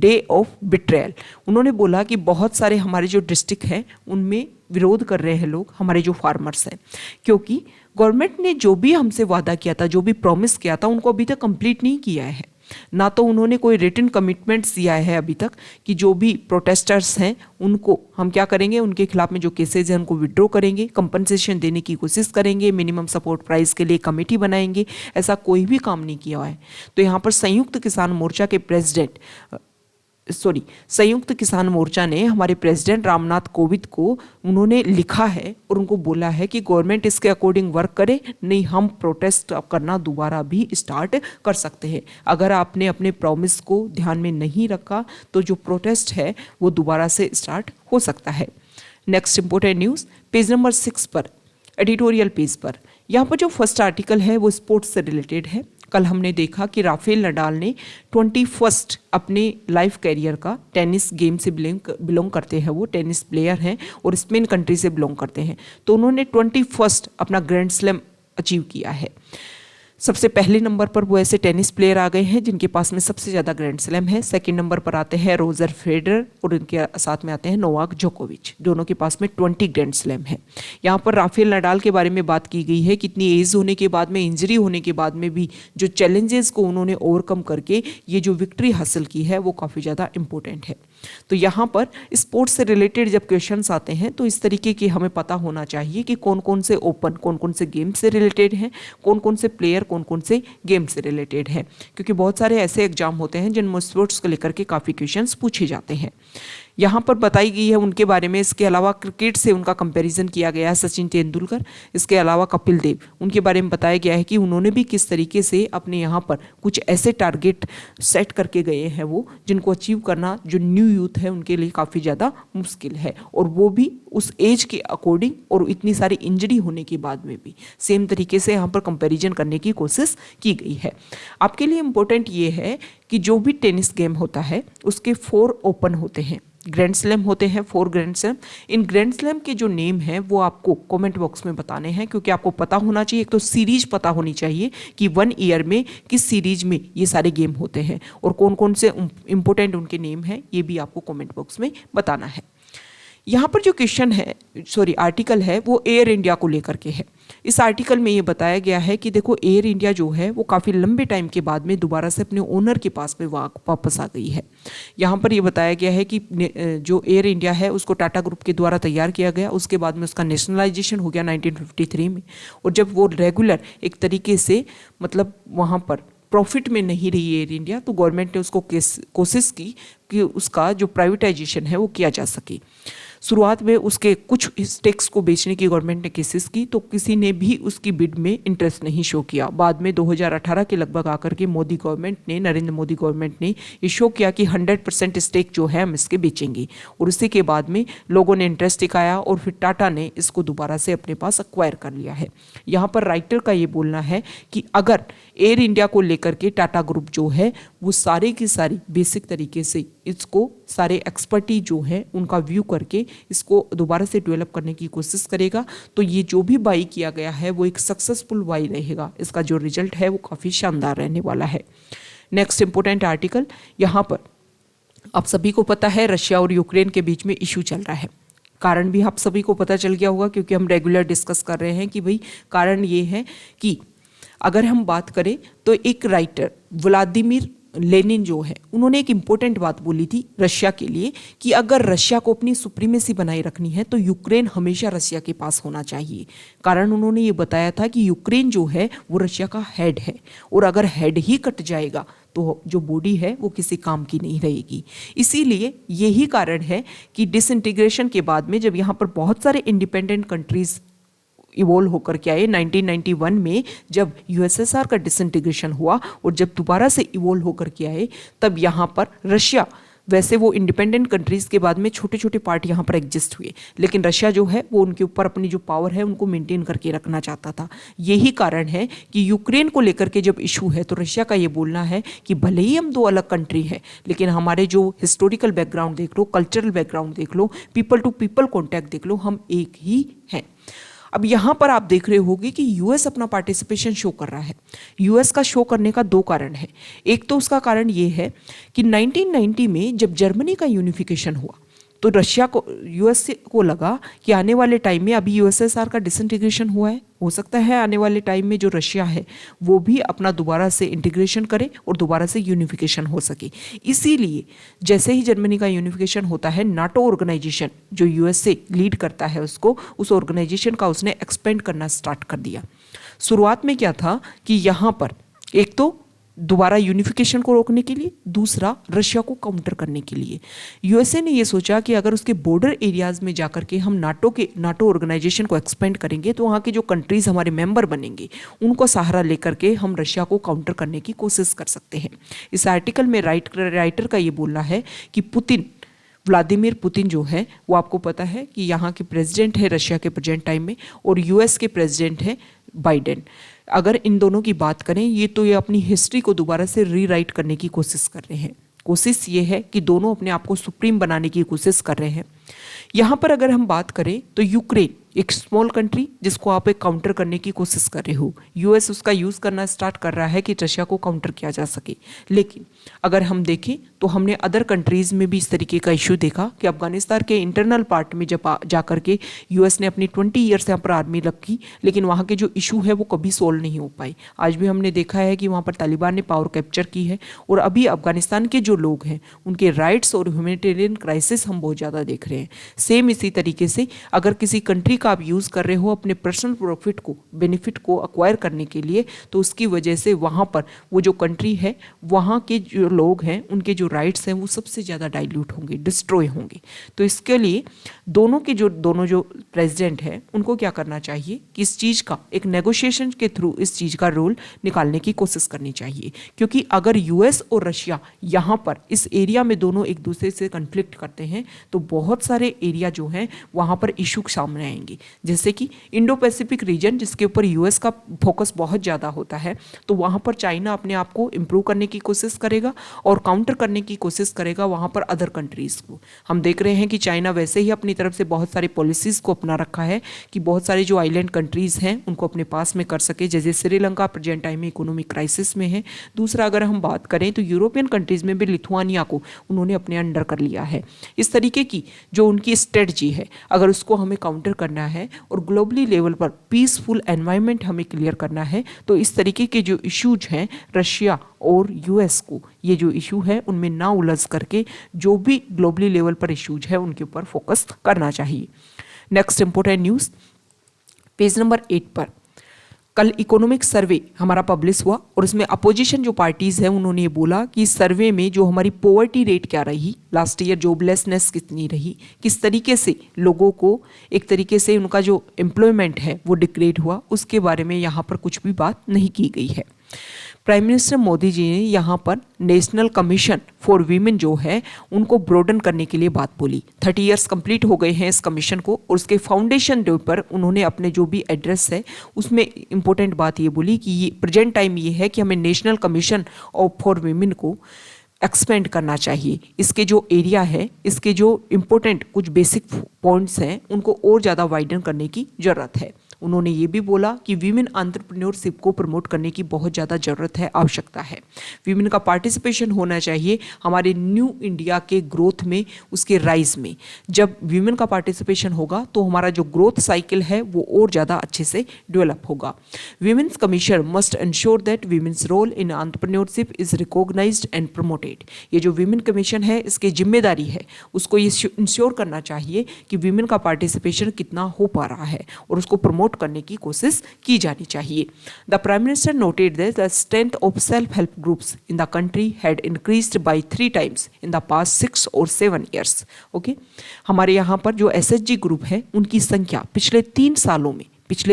Day of betrayal. उन्होंने बोला कि बहुत सारे हमारे जो डिस्ट्रिक्ट हैं उनमें विरोध कर रहे हैं लोग, हमारे जो फार्मर्स हैं, क्योंकि गवर्नमेंट ने जो भी हमसे वादा किया था, जो भी प्रॉमिस किया था, उनको अभी तक कंप्लीट नहीं किया है। ना तो उन्होंने कोई रिटन कमिटमेंट्स दिया है अभी तक कि जो भी प्रोटेस्टर्स हैं उनको हम क्या करेंगे, उनके खिलाफ में जो केसेज हैं उनको विड्रॉ करेंगे, कंपनसेशन देने की कोशिश करेंगे, मिनिमम सपोर्ट प्राइस के लिए कमेटी बनाएंगे। ऐसा कोई भी काम नहीं किया है। तो यहाँ पर संयुक्त किसान मोर्चा ने हमारे प्रेसिडेंट रामनाथ कोविंद को उन्होंने लिखा है और उनको बोला है कि गवर्नमेंट इसके अकॉर्डिंग वर्क करे, नहीं हम प्रोटेस्ट करना दोबारा भी स्टार्ट कर सकते हैं। अगर आपने अपने प्रॉमिस को ध्यान में नहीं रखा तो जो प्रोटेस्ट है वो दोबारा से स्टार्ट हो सकता है। Next important news page number 6 पर, एडिटोरियल पेज पर, यहाँ पर जो फर्स्ट आर्टिकल है वो स्पोर्ट्स से रिलेटेड है। कल हमने देखा कि राफेल नडाल ने 21st अपने लाइफ कैरियर का टेनिस गेम से बिलोंग करते हैं, वो टेनिस प्लेयर हैं और स्पेन कंट्री से बिलोंग करते हैं। तो उन्होंने 21st अपना ग्रैंड स्लैम अचीव किया है। सबसे पहले नंबर पर वो ऐसे टेनिस प्लेयर आ गए हैं जिनके पास में सबसे ज़्यादा ग्रैंड स्लैम है। सेकंड नंबर पर आते हैं रोजर फेडरर और इनके साथ में आते हैं नोवाक जोकोविच, दोनों के पास में 20 ग्रैंड स्लैम है। यहाँ पर राफेल नडाल के बारे में बात की गई है, कितनी एज होने के बाद में, इंजरी होने के बाद में भी जो चैलेंजेस को उन्होंने ओवरकम करके ये जो विक्ट्री हासिल की है वो काफ़ी ज़्यादा इंपॉर्टेंट है। तो यहाँ पर स्पोर्ट्स से रिलेटेड जब क्वेश्चंस आते हैं तो इस तरीके के हमें पता होना चाहिए कि कौन कौन से ओपन, कौन कौन से गेम से रिलेटेड हैं, कौन कौन से प्लेयर कौन कौन से गेम से रिलेटेड है, क्योंकि बहुत सारे ऐसे एग्जाम होते हैं जिनमें स्पोर्ट्स को लेकर के काफ़ी क्वेश्चंस पूछे जाते हैं। यहाँ पर बताई गई है उनके बारे में। इसके अलावा क्रिकेट से उनका कंपैरिजन किया गया है सचिन तेंदुलकर, इसके अलावा कपिल देव, उनके बारे में बताया गया है कि उन्होंने भी किस तरीके से अपने यहाँ पर कुछ ऐसे टारगेट सेट करके गए हैं वो जिनको अचीव करना जो न्यू यूथ है उनके लिए काफ़ी ज़्यादा मुश्किल है, और वो भी उस एज के अकॉर्डिंग और इतनी सारी इंजरी होने के बाद में भी सेम तरीके से यहाँ पर कंपैरिजन करने की कोशिश की गई है। आपके लिए इम्पोर्टेंट ये है कि जो भी टेनिस गेम होता है उसके 4 ओपन होते हैं, ग्रैंड स्लैम होते हैं, 4 ग्रैंड स्लैम। इन ग्रैंड स्लैम के जो नेम हैं वो आपको कमेंट बॉक्स में बताने हैं, क्योंकि आपको पता होना चाहिए, एक तो सीरीज पता होनी चाहिए कि 1 ईयर में किस सीरीज में ये सारे गेम होते हैं और कौन कौन से इंपॉर्टेंट उनके नेम हैं, ये भी आपको कमेंट बॉक्स में बताना है। यहाँ पर जो क्वेश्चन है, आर्टिकल है वो एयर इंडिया को लेकर के है। इस आर्टिकल में ये बताया गया है कि देखो एयर इंडिया जो है वो काफ़ी लंबे टाइम के बाद में दोबारा से अपने ओनर के पास में वापस आ गई है। यहाँ पर ये बताया गया है कि जो एयर इंडिया है उसको टाटा ग्रुप के द्वारा तैयार किया गया, उसके बाद में उसका नेशनलाइजेशन हो गया 1953 में, और जब वो रेगुलर एक तरीके से मतलब वहाँ पर प्रॉफिट में नहीं रही एयर इंडिया, तो गवर्नमेंट ने उसको कोशिश की कि उसका जो प्राइवेटाइजेशन है वो किया जा सके। शुरुआत में उसके कुछ स्टेक्स को बेचने की गवर्नमेंट ने कोशिश की, तो किसी ने भी उसकी बिड में इंटरेस्ट नहीं शो किया। बाद में 2018 के लगभग आकर के मोदी गवर्नमेंट ने, नरेंद्र मोदी गवर्नमेंट ने ये शो किया कि 100% स्टेक जो है हम इसके बेचेंगे, और उसी के बाद में लोगों ने इंटरेस्ट दिखाया और फिर टाटा ने इसको दोबारा से अपने पास एक्वायर कर लिया है। यहाँ पर राइटर का ये बोलना है कि अगर एयर इंडिया को लेकर के टाटा ग्रुप जो है वो सारी की सारी बेसिक तरीके से इसको सारे एक्सपर्टी जो है उनका व्यू करके इसको दोबारा से डेवलप करने की कोशिश करेगा, तो ये जो भी बाई किया गया है वो एक सक्सेसफुल बाई रहेगा। इसका जो रिजल्ट है वो काफ़ी शानदार रहने वाला है। नेक्स्ट इंपोर्टेंट आर्टिकल, यहाँ पर आप सभी को पता है रशिया और यूक्रेन के बीच में इशू चल रहा है। कारण भी आप सभी को पता चल गया होगा, क्योंकि हम रेगुलर डिस्कस कर रहे हैं कि भाई कारण ये है कि अगर हम बात करें तो एक राइटर व्लादिमीर लेनिन जो है उन्होंने एक इम्पोर्टेंट बात बोली थी रशिया के लिए कि अगर रशिया को अपनी सुप्रीमेसी बनाए रखनी है तो यूक्रेन हमेशा रशिया के पास होना चाहिए। कारण उन्होंने ये बताया था कि यूक्रेन जो है वो रशिया का हेड है, और अगर हेड ही कट जाएगा तो जो बॉडी है वो किसी काम की नहीं रहेगी। इसीलिए यही कारण है कि डिसइंटीग्रेशन के बाद में जब यहाँ पर बहुत सारे इंडिपेंडेंट कंट्रीज इवोल्व होकर के आए 1991 में, जब यूएसएसआर का डिसइंटीग्रेशन हुआ और जब दोबारा से इवोल्व होकर के आए, तब यहाँ पर रशिया, वैसे वो इंडिपेंडेंट कंट्रीज़ के बाद में छोटे छोटे पार्ट यहाँ पर एग्जिस्ट हुए, लेकिन रशिया जो है वो उनके ऊपर अपनी जो पावर है उनको मेंटेन करके रखना चाहता था। यही कारण है कि यूक्रेन को लेकर के जब इशू है तो रशिया का ये बोलना है कि भले ही हम 2 अलग कंट्री हैं, लेकिन हमारे जो हिस्टोरिकल बैकग्राउंड देख लो, कल्चरल बैकग्राउंड देख लो, पीपल टू पीपल कॉन्टैक्ट देख लो, हम एक ही हैं। अब यहाँ पर आप देख रहे होंगे कि यूएस अपना पार्टिसिपेशन शो कर रहा है। यूएस का शो करने का दो कारण है। एक तो उसका कारण ये है कि 1990 में जब जर्मनी का यूनिफिकेशन हुआ तो रशिया को, यूएस को लगा कि आने वाले टाइम में, अभी यूएसएसआर का डिसइंटीग्रेशन हुआ है, हो सकता है आने वाले टाइम में जो रशिया है वो भी अपना दोबारा से इंटीग्रेशन करे और दोबारा से यूनिफिकेशन हो सके। इसीलिए जैसे ही जर्मनी का यूनिफिकेशन होता है, नाटो ऑर्गेनाइजेशन जो यूएसए लीड करता है उसको, उस ऑर्गेनाइजेशन का उसने एक्सपेंड करना स्टार्ट कर दिया। शुरुआत में क्या था कि यहाँ पर एक तो दोबारा यूनिफिकेशन को रोकने के लिए, दूसरा रशिया को काउंटर करने के लिए यूएसए ने ये सोचा कि अगर उसके बॉर्डर एरियाज में जाकर के हम नाटो ऑर्गेनाइजेशन को एक्सपेंड करेंगे तो वहाँ के जो कंट्रीज हमारे मेंबर बनेंगे उनको सहारा लेकर के हम रशिया को काउंटर करने की कोशिश कर सकते हैं। इस आर्टिकल में राइटर का ये बोलना है कि व्लादिमीर पुतिन जो है वो, आपको पता है कि यहाँ के प्रेसिडेंट है रशिया के प्रेजेंट टाइम में, और यूएस के प्रेसिडेंट है बाइडेन। अगर इन दोनों की बात करें, ये अपनी हिस्ट्री को दोबारा से रीराइट करने की कोशिश कर रहे हैं। कोशिश ये है कि दोनों अपने आप को सुप्रीम बनाने की कोशिश कर रहे हैं। यहाँ पर अगर हम बात करें तो यूक्रेन एक स्मॉल कंट्री जिसको आप एक काउंटर करने की कोशिश कर रहे हो, यूएस उसका यूज़ करना स्टार्ट कर रहा है कि रशिया को काउंटर किया जा सके। लेकिन अगर हम देखें तो हमने अदर कंट्रीज़ में भी इस तरीके का इशू देखा कि अफगानिस्तान के इंटरनल पार्ट में जब जाकर के यूएस ने अपनी 20 ईयर्स यहाँ पर आर्मी रखी, लेकिन वहाँ के जो इशू है वो कभी सोल्व नहीं हो पाई। आज भी हमने देखा है कि वहाँ पर तालिबान ने पावर कैप्चर की है, और अभी अफगानिस्तान के जो लोग हैं उनके राइट्स और ह्यूमैनिटेरियन क्राइसिस हम बहुत ज़्यादा देख रहे हैं। सेम इसी तरीके से अगर किसी कंट्री आप यूज़ कर रहे हो अपने पर्सनल प्रॉफिट को, बेनिफिट को अक्वायर करने के लिए, तो उसकी वजह से वहाँ पर वो जो कंट्री है, वहाँ के जो लोग हैं, उनके जो राइट्स हैं वो सबसे ज़्यादा डाइल्यूट होंगे, डिस्ट्रॉय होंगे। तो इसके लिए दोनों जो प्रेसिडेंट हैं उनको क्या करना चाहिए कि इस चीज़ का एक नेगोशिएशन के थ्रू इस चीज़ का रोल निकालने की कोशिश करनी चाहिए। क्योंकि अगर यूएस और रशिया यहाँ पर इस एरिया में दोनों एक दूसरे से कन्फ्लिक्ट करते हैं तो बहुत सारे एरिया जो हैं वहाँ पर इशू सामने आएंगे। जैसे कि इंडो पैसिफिक रीजन जिसके ऊपर यूएस का फोकस बहुत ज़्यादा होता है, तो वहाँ पर चाइना अपने आप को इम्प्रूव करने की कोशिश करेगा और काउंटर करने की कोशिश करेगा वहाँ पर अदर कंट्रीज़ को। हम देख रहे हैं कि चाइना वैसे ही अपनी तरफ से बहुत सारी पॉलिसीज़ को अपना रखा है कि बहुत सारे जो आइलैंड कंट्रीज़ हैं उनको अपने पास में कर सके। जैसे श्रीलंका प्रेजेंट टाइम में इकोनॉमिक क्राइसिस में है। दूसरा अगर हम बात करें तो यूरोपियन कंट्रीज़ में भी लिथुआनिया को उन्होंने अपने अंडर कर लिया है। इस तरीके की जो उनकी स्ट्रेटजी है, अगर उसको हमें काउंटर करना है और ग्लोबली लेवल पर पीसफुल एनवायरनमेंट हमें क्लियर करना है, तो इस तरीके के जो इश्यूज हैं रशिया और यूएस को, ये जो इशू है उनमें ना उलझ करके जो भी ग्लोबली लेवल पर इश्यूज है उनके ऊपर फोकस करना चाहिए। Next important news page number 8 पर कल इकोनॉमिक सर्वे हमारा पब्लिश हुआ और इसमें अपोजिशन जो पार्टीज़ हैं उन्होंने ये बोला कि इस सर्वे में जो हमारी पॉवर्टी रेट क्या रही, लास्ट ईयर जॉबलेसनेस कितनी रही, किस तरीके से लोगों को एक तरीके से उनका जो एम्प्लॉयमेंट है वो डिग्रेड हुआ, उसके बारे में यहाँ पर कुछ भी बात नहीं की गई है। प्राइम मिनिस्टर मोदी जी ने यहाँ पर नेशनल कमीशन फॉर वीमेन जो है उनको ब्रॉडन करने के लिए बात बोली। 30 इयर्स कंप्लीट हो गए हैं इस कमीशन को, और उसके फाउंडेशन डे पर उन्होंने अपने जो भी एड्रेस है उसमें इंपॉर्टेंट बात ये बोली कि ये प्रेजेंट टाइम ये है कि हमें नेशनल कमीशन फॉर वीमेन को एक्सपेंड करना चाहिए। इसके जो एरिया है, इसके जो इम्पोर्टेंट कुछ बेसिक पॉइंट्स हैं उनको और ज़्यादा वाइडन करने की ज़रूरत है। उन्होंने ये भी बोला कि वीमेन एंटरप्रेन्योरशिप को प्रमोट करने की बहुत ज़्यादा ज़रूरत है, आवश्यकता है। वीमेन का पार्टिसिपेशन होना चाहिए हमारे न्यू इंडिया के ग्रोथ में, उसके राइज में। जब वीमेन का पार्टिसिपेशन होगा तो हमारा जो ग्रोथ साइकिल है वो और ज़्यादा अच्छे से डेवलप होगा। Women's commission must ensure that women's role in entrepreneurship is recognised and promoted. ये जो वीमेन कमीशन है इसकी जिम्मेदारी है, उसको ये इंश्योर करना चाहिए कि वीमेन का पार्टिसिपेशन कितना हो पा रहा है और उसको प्रमोट करने की कोशिश की जानी चाहिए। The prime minister noted that the strength of self help groups in the country had increased by 3 times in the past 6 or 7 years। Okay, हमारे यहाँ पर जो एसएचजी ग्रुप है उनकी संख्या पिछले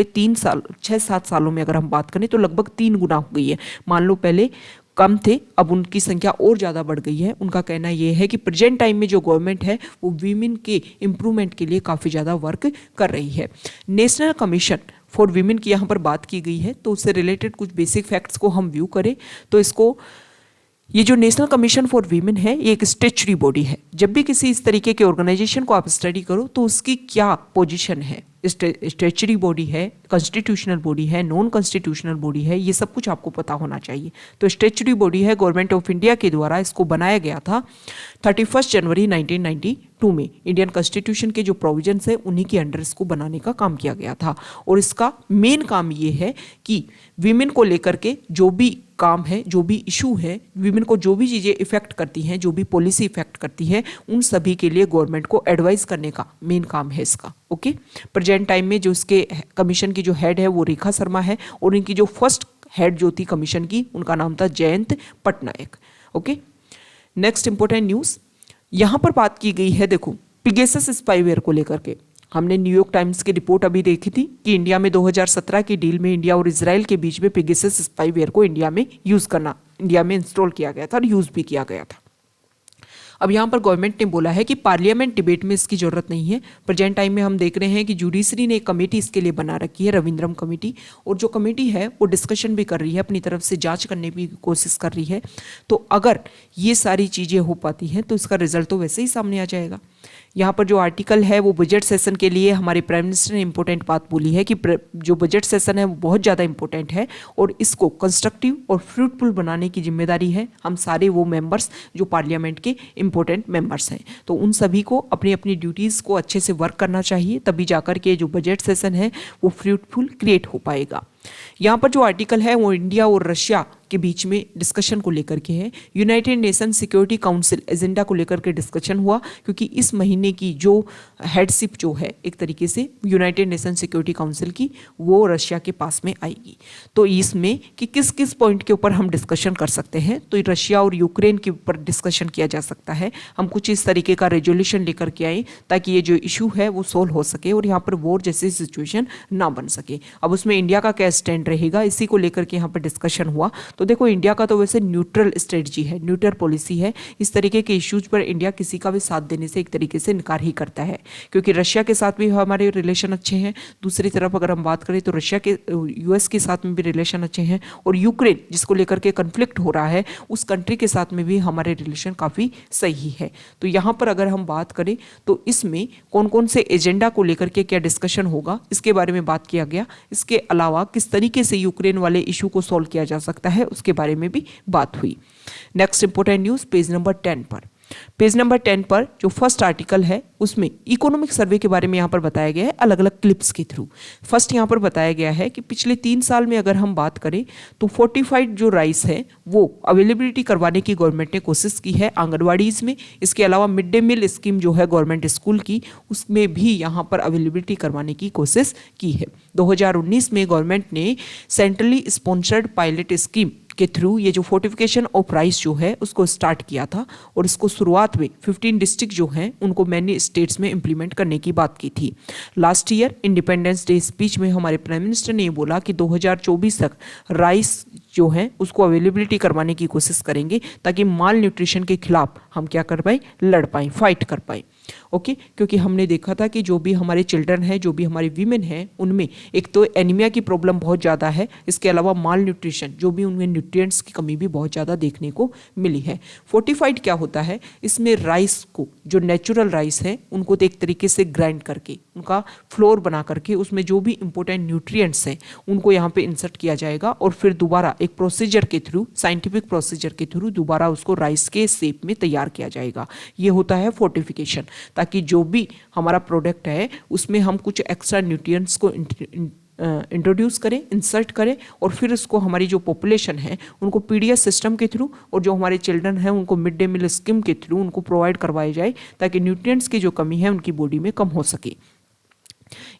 6-7 सालों में अगर हम बात करें तो लगभग 3 गुना हो गई है। मान लो पहले कम थे, अब उनकी संख्या और ज़्यादा बढ़ गई है। उनका कहना यह है कि प्रेजेंट टाइम में जो गवर्नमेंट है वो वीमेन के इम्प्रूवमेंट के लिए काफ़ी ज़्यादा वर्क कर रही है। नेशनल कमीशन फॉर वीमेन की यहाँ पर बात की गई है, तो उससे रिलेटेड कुछ बेसिक फैक्ट्स को हम व्यू करें तो ये जो नेशनल कमीशन फॉर वीमेन है ये एक स्टैट्यूटरी बॉडी है। जब भी किसी इस तरीके के ऑर्गेनाइजेशन को आप स्टडी करो तो उसकी क्या पोजीशन है, स्टैच्यूटरी बॉडी है, कॉन्स्टिट्यूशनल बॉडी है, नॉन कॉन्स्टिट्यूशनल बॉडी है, ये सब कुछ आपको पता होना चाहिए। तो स्टैच्यूटरी बॉडी है, गवर्नमेंट ऑफ इंडिया के द्वारा इसको बनाया गया था 31 जनवरी 1992 में। इंडियन कॉन्स्टिट्यूशन के जो प्रोविजंस है उन्हीं के अंडर इसको बनाने का काम किया गया था। और इसका मेन काम ये है कि वीमेन को लेकर के जो भी काम है, जो भी इशू है, वीमेन को जो भी चीज़ें इफेक्ट करती हैं, जो भी पॉलिसी इफेक्ट करती है, उन सभी के लिए गवर्नमेंट को एडवाइस करने का मेन काम है इसका। ओके, प्रेजेंट टाइम में जो इसके कमीशन की जो हेड है वो रेखा शर्मा है, और इनकी जो फर्स्ट हेड जो थी कमीशन की, उनका नाम था Jayant Patnaik. Okay, next important news यहाँ पर बात की गई है, देखो पिगेसस स्पाईवेयर को लेकर के। हमने न्यूयॉर्क टाइम्स की रिपोर्ट अभी देखी थी कि इंडिया में 2017 की डील में इंडिया और इजराइल के बीच में पिगेसस स्पाईवेयर को इंडिया में इंस्टॉल किया गया था और यूज भी किया गया था। अब यहाँ पर गवर्नमेंट ने बोला है कि पार्लियामेंट डिबेट में इसकी जरूरत नहीं है। प्रेजेंट टाइम में हम देख रहे हैं कि जुडिशरी ने एक कमेटी इसके लिए बना रखी है, रविंद्रम कमेटी, और जो कमेटी है वो डिस्कशन भी कर रही है, अपनी तरफ से जांच करने की कोशिश कर रही है। तो अगर ये सारी चीज़ें हो पाती हैं तो इसका रिजल्ट तो वैसे ही सामने आ जाएगा। यहाँ पर जो आर्टिकल है वो बजट सेशन के लिए हमारे प्राइम मिनिस्टर ने इंपॉर्टेंट बात बोली है कि जो बजट सेशन है वो बहुत ज़्यादा इंपॉर्टेंट है और इसको कंस्ट्रक्टिव और फ्रूटफुल बनाने की जिम्मेदारी है हम सारे वो मेंबर्स जो पार्लियामेंट के इंपॉर्टेंट मेंबर्स हैं। तो उन सभी को अपनी अपनी ड्यूटीज़ को अच्छे से वर्क करना चाहिए, तभी जाकर के जो बजट सेशन है वो फ्रूटफुल क्रिएट हो पाएगा। यहाँ पर जो आर्टिकल है वो इंडिया और रशिया के बीच में डिस्कशन को लेकर के है। United nation security council agenda को लेकर के डिस्कशन हुआ, क्योंकि इस महीने की जो हेडशिप जो है एक तरीके से यूनाइटेड नेशन सिक्योरिटी काउंसिल की, वो रशिया के पास में आएगी। तो इसमें कि किस किस पॉइंट के ऊपर हम डिस्कशन कर सकते हैं, तो रशिया और यूक्रेन के ऊपर डिस्कशन किया जा सकता है। हम कुछ इस तरीके का रेजोल्यूशन लेकर के आए ताकि ये जो इशू है वो सोल्व हो सके और यहाँ पर वॉर जैसी सिचुएशन ना बन सके। अब उसमें इंडिया का क्या स्टैंड रहेगा, इसी को लेकर के यहाँ पर डिस्कशन हुआ। तो देखो इंडिया का तो वैसे न्यूट्रल स्ट्रेटजी है, न्यूट्रल पॉलिसी है। इस तरीके के इश्यूज पर इंडिया किसी का भी साथ देने से एक तरीके से इनकार ही करता है, क्योंकि रशिया के साथ भी हमारे रिलेशन अच्छे हैं। दूसरी तरफ अगर हम बात करें तो रशिया के यूएस के साथ में भी रिलेशन अच्छे हैं, और यूक्रेन जिसको लेकर के कन्फ्लिक्ट हो रहा है उस कंट्री के साथ में भी हमारे रिलेशन काफ़ी सही है। तो यहाँ पर अगर हम बात करें तो इसमें कौन कौन से एजेंडा को लेकर के क्या डिस्कशन होगा इसके बारे में बात किया गया। इसके अलावा किस तरीके से यूक्रेन वाले इशू को सॉल्व किया जा सकता है उसके बारे में भी बात हुई। Next important news page number 10 पर। पेज नंबर 10 पर जो फर्स्ट आर्टिकल है उसमें इकोनॉमिक सर्वे के बारे में यहाँ पर बताया गया है अलग अलग क्लिप्स के थ्रू। फर्स्ट यहाँ पर बताया गया है कि पिछले 3 साल में अगर हम बात करें तो फोर्टिफाइड जो राइस है वो अवेलेबिलिटी करवाने की गवर्नमेंट ने कोशिश की है आंगनवाड़ीज में। इसके अलावा मिड डे मील स्कीम जो है गवर्नमेंट स्कूल की, उसमें भी यहाँ पर अवेलेबिलिटी करवाने की कोशिश की है। 2019 में गवर्नमेंट ने सेंट्रली स्पॉन्सर्ड पायलट स्कीम के थ्रू ये जो फोर्टिफिकेशन ऑफ राइस जो है उसको स्टार्ट किया था, और इसको शुरुआत में 15 डिस्ट्रिक्ट जो हैं उनको मैनी स्टेट्स में इंप्लीमेंट करने की बात की थी। Last year independence day speech में हमारे प्राइम मिनिस्टर ने ये बोला कि 2024 तक राइस जो है उसको अवेलेबिलिटी करवाने की कोशिश करेंगे ताकि माल न्यूट्रिशन के खिलाफ हम क्या कर पाए, लड़ पाए, फाइट कर पाए। ओके, क्योंकि हमने देखा था कि जो भी हमारे चिल्ड्रन हैं, जो भी हमारे वीमेन हैं, उनमें एक तो एनीमिया की प्रॉब्लम बहुत ज़्यादा है, इसके अलावा माल न्यूट्रिशन जो भी उनमें न्यूट्रिएंट्स की कमी भी बहुत ज़्यादा देखने को मिली है। फोर्टिफाइड क्या होता है, इसमें राइस को जो नेचुरल राइस है उनको तो एक तरीके से ग्राइंड करके उनका फ्लोर बना करके उसमें जो भी इंपॉर्टेंट न्यूट्रिएंट्स हैं उनको यहाँ पे इंसर्ट किया जाएगा, और फिर दोबारा एक प्रोसीजर के थ्रू, साइंटिफिक प्रोसीजर के थ्रू दोबारा उसको राइस के शेप में तैयार किया जाएगा। ये होता है फोर्टिफिकेशन, ताकि जो भी हमारा प्रोडक्ट है उसमें हम कुछ एक्स्ट्रा न्यूट्रिएंट्स को इंट्रोड्यूस करें, इंसर्ट करें, और फिर उसको हमारी जो पॉपुलेशन है उनको पीडीएस सिस्टम के थ्रू और जो हमारे चिल्ड्रन हैं उनको मिड डे मील स्कीम के थ्रू उनको प्रोवाइड करवाया जाए ताकि न्यूट्रिएंट्स की जो कमी है उनकी बॉडी में कम हो सके।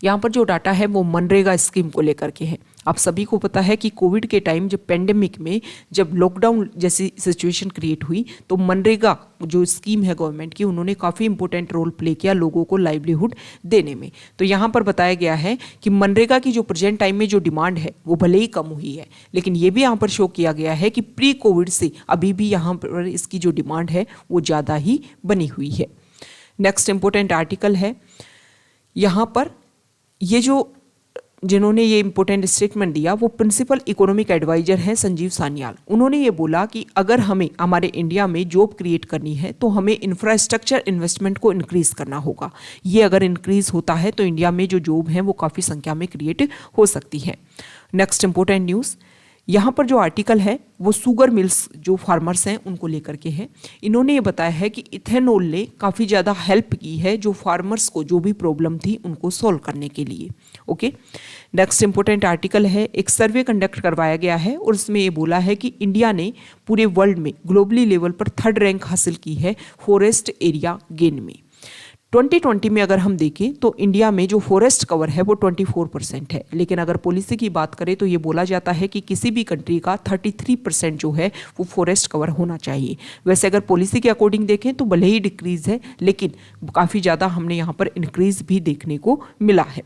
यहाँ पर जो डाटा है वो मनरेगा स्कीम को लेकर के है। आप सभी को पता है कि कोविड के टाइम जब पेंडेमिक में जब लॉकडाउन जैसी सिचुएशन क्रिएट हुई तो मनरेगा जो स्कीम है गवर्नमेंट की, उन्होंने काफ़ी इंपॉर्टेंट रोल प्ले किया लोगों को लाइवलीहुड देने में। तो यहाँ पर बताया गया है कि मनरेगा की जो प्रेजेंट टाइम में जो डिमांड है वो भले ही कम हुई है, लेकिन ये भी यहाँ पर शो किया गया है कि प्री कोविड से अभी भी यहाँ पर इसकी जो डिमांड है वो ज़्यादा ही बनी हुई है। नेक्स्ट इंपॉर्टेंट आर्टिकल है यहाँ पर ये जो जिन्होंने ये इंपॉर्टेंट स्टेटमेंट दिया वो प्रिंसिपल इकोनॉमिक एडवाइजर हैं संजीव सान्याल। उन्होंने ये बोला कि अगर हमें हमारे इंडिया में जॉब क्रिएट करनी है तो हमें इंफ्रास्ट्रक्चर इन्वेस्टमेंट को इंक्रीज करना होगा। ये अगर इंक्रीज होता है तो इंडिया में जो जॉब है वो काफ़ी संख्या में क्रिएट हो सकती है। नेक्स्ट इंपॉर्टेंट न्यूज़, यहाँ पर जो आर्टिकल है वो शुगर मिल्स जो फार्मर्स हैं उनको लेकर के है। इन्होंने ये बताया है कि इथेनॉल ने काफ़ी ज़्यादा हेल्प की है जो फार्मर्स को जो भी प्रॉब्लम थी उनको सॉल्व करने के लिए। ओके, नेक्स्ट इंपॉर्टेंट आर्टिकल है, एक सर्वे कंडक्ट करवाया गया है और उसमें ये बोला है कि इंडिया ने पूरे वर्ल्ड में ग्लोबली लेवल पर 3rd रैंक हासिल की है फॉरेस्ट एरिया गेन में। 2020 में अगर हम देखें तो इंडिया में जो फॉरेस्ट कवर है वो 24% है, लेकिन अगर पॉलिसी की बात करें तो ये बोला जाता है कि किसी भी कंट्री का 33% जो है वो फॉरेस्ट कवर होना चाहिए। वैसे अगर पॉलिसी के अकॉर्डिंग देखें तो भले ही डिक्रीज़ है लेकिन काफ़ी ज़्यादा हमने यहाँ पर इंक्रीज़ भी देखने को मिला है।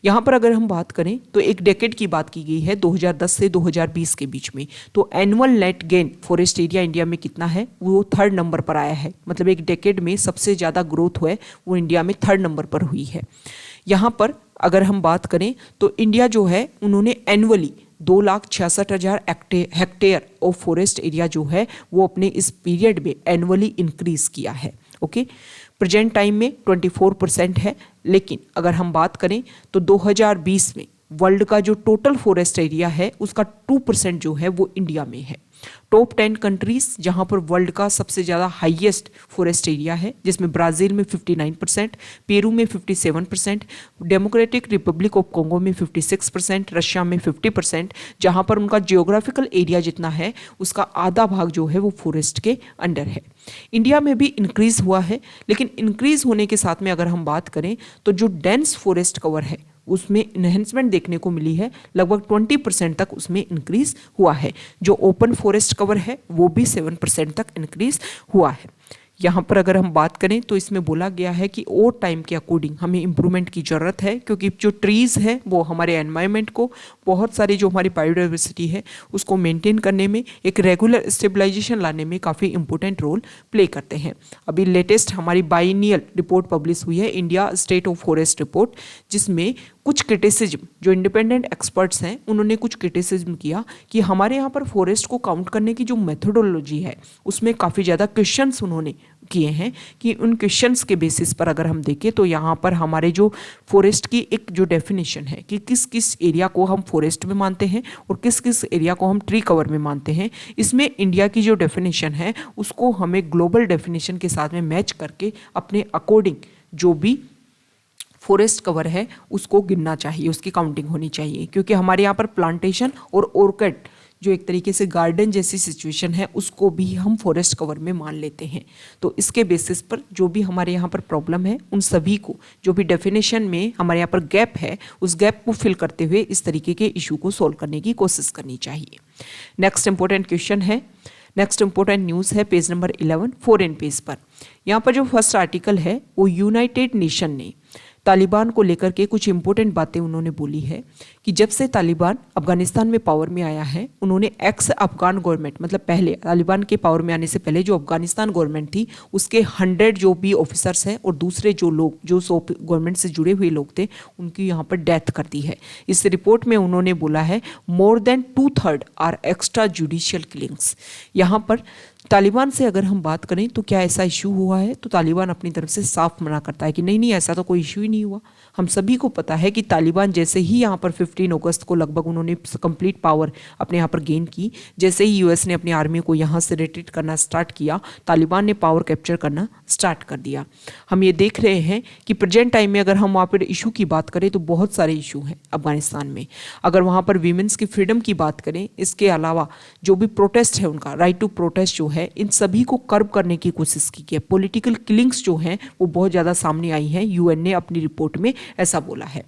यहाँ पर अगर हम बात करें तो एक डेकेड की बात की गई है 2010 से 2020 के बीच में, तो annual net gain forest area India में कितना है वो 3rd नंबर पर आया है। मतलब एक डेकेड में सबसे ज़्यादा ग्रोथ हुआ है वो इंडिया में 3rd नंबर पर हुई है। यहाँ पर अगर हम बात करें तो इंडिया जो है उन्होंने annually 2,66,000 hectare of forest area जो है वो अपने इस पीरियड में एनुअली इंक्रीज किया है। ओके, प्रेजेंट टाइम में 24% है, लेकिन अगर हम बात करें तो 2020 में वर्ल्ड का जो टोटल फॉरेस्ट एरिया है उसका 2% जो है वो इंडिया में है। टॉप 10 कंट्रीज जहां पर वर्ल्ड का सबसे ज़्यादा हाईएस्ट फॉरेस्ट एरिया है, जिसमें ब्राज़ील में 59%, पेरू में 57%, डेमोक्रेटिक रिपब्लिक ऑफ कॉन्गो में 56%, रशिया में 50%, जहां पर उनका जियोग्राफिकल एरिया जितना है उसका आधा भाग जो है वो फॉरेस्ट के अंडर है। इंडिया में भी इंक्रीज़ हुआ है, लेकिन इंक्रीज़ होने के साथ में अगर हम बात करें तो जो डेंस फॉरेस्ट कवर है उसमें इन्हेंसमेंट देखने को मिली है, लगभग 20% तक उसमें इंक्रीज हुआ है। जो ओपन फॉरेस्ट कवर है वो भी 7% तक इंक्रीज हुआ है। यहाँ पर अगर हम बात करें तो इसमें बोला गया है कि और टाइम के अकॉर्डिंग हमें इम्प्रूवमेंट की ज़रूरत है, क्योंकि जो ट्रीज़ है वो हमारे एनवायरनमेंट को, बहुत सारी जो हमारी बायोडाइवर्सिटी है उसको मेंटेन करने में, एक रेगुलर स्टेबलाइजेशन लाने में काफ़ी इंपॉर्टेंट रोल प्ले करते हैं। अभी लेटेस्ट हमारी बाइनियल रिपोर्ट पब्लिश हुई है, India state of forest report, जिसमें कुछ क्रिटिसिज्म जो इंडिपेंडेंट एक्सपर्ट्स हैं उन्होंने कुछ क्रिटिसिज्म किया कि हमारे यहाँ पर फॉरेस्ट को काउंट करने की जो मेथोडोलॉजी है उसमें काफ़ी ज़्यादा क्वेश्चंस उन्होंने किए हैं, कि उन क्वेश्चंस के बेसिस पर अगर हम देखें तो यहाँ पर हमारे जो फॉरेस्ट की एक जो डेफिनेशन है कि किस किस एरिया को हम फॉरेस्ट में मानते हैं और किस किस एरिया को हम ट्री कवर में मानते हैं, इसमें इंडिया की जो डेफिनेशन है उसको हमें ग्लोबल डेफिनेशन के साथ में मैच करके अपने अकॉर्डिंग जो भी फॉरेस्ट कवर है उसको गिनना चाहिए, उसकी काउंटिंग होनी चाहिए। क्योंकि हमारे यहाँ पर प्लांटेशन और ऑर्किड जो एक तरीके से गार्डन जैसी सिचुएशन है उसको भी हम फॉरेस्ट कवर में मान लेते हैं। तो इसके बेसिस पर जो भी हमारे यहाँ पर प्रॉब्लम है उन सभी को, जो भी डेफिनेशन में हमारे यहाँ पर गैप है उस गैप को फिल करते हुए इस तरीके के इशू को सॉल्व करने की कोशिश करनी चाहिए। नेक्स्ट इंपॉर्टेंट क्वेश्चन है, नेक्स्ट इंपॉर्टेंट न्यूज़ है पेज नंबर 11 फॉरेन पेज पर। यहाँ पर जो फर्स्ट आर्टिकल है वो यूनाइटेड नेशन ने तालिबान को लेकर के कुछ इंपॉर्टेंट बातें उन्होंने बोली है कि जब से तालिबान अफगानिस्तान में पावर में आया है उन्होंने एक्स अफगान गवर्नमेंट, मतलब पहले तालिबान के पावर में आने से पहले जो अफगानिस्तान गवर्नमेंट थी उसके 100 जो भी ऑफिसर्स हैं और दूसरे जो लोग जो गवर्नमेंट से जुड़े हुए लोग थे उनकी यहाँ पर डेथ कर दी है। इस रिपोर्ट में उन्होंने बोला है more than 2/3 are extra judicial killings. यहाँ पर तालिबान से अगर हम बात करें तो क्या ऐसा इशू हुआ है, तो तालिबान अपनी तरफ से साफ मना करता है कि नहीं ऐसा तो कोई इशू ही नहीं हुआ। हम सभी को पता है कि तालिबान जैसे ही यहाँ पर 15 अगस्त को लगभग उन्होंने कंप्लीट पावर अपने यहाँ पर गेन की, जैसे ही यूएस ने अपनी आर्मी को यहाँ से रिट्रीट करना स्टार्ट किया, तालिबान ने पावर कैप्चर करना स्टार्ट कर दिया। हम ये देख रहे हैं कि प्रेजेंट टाइम में अगर हम वहाँ पर इशू की बात करें तो बहुत सारे इशू हैं अफगानिस्तान में। अगर वहाँ पर वीमेंस की फ्रीडम की बात करें, इसके अलावा जो भी प्रोटेस्ट है उनका राइट टू प्रोटेस्ट जो है, इन सभी को कर्ब करने की कोशिश की है। पॉलिटिकल किलिंग्स जो हैं वो बहुत ज़्यादा सामने आई हैं, यूएन ने अपनी रिपोर्ट में ऐसा बोला है।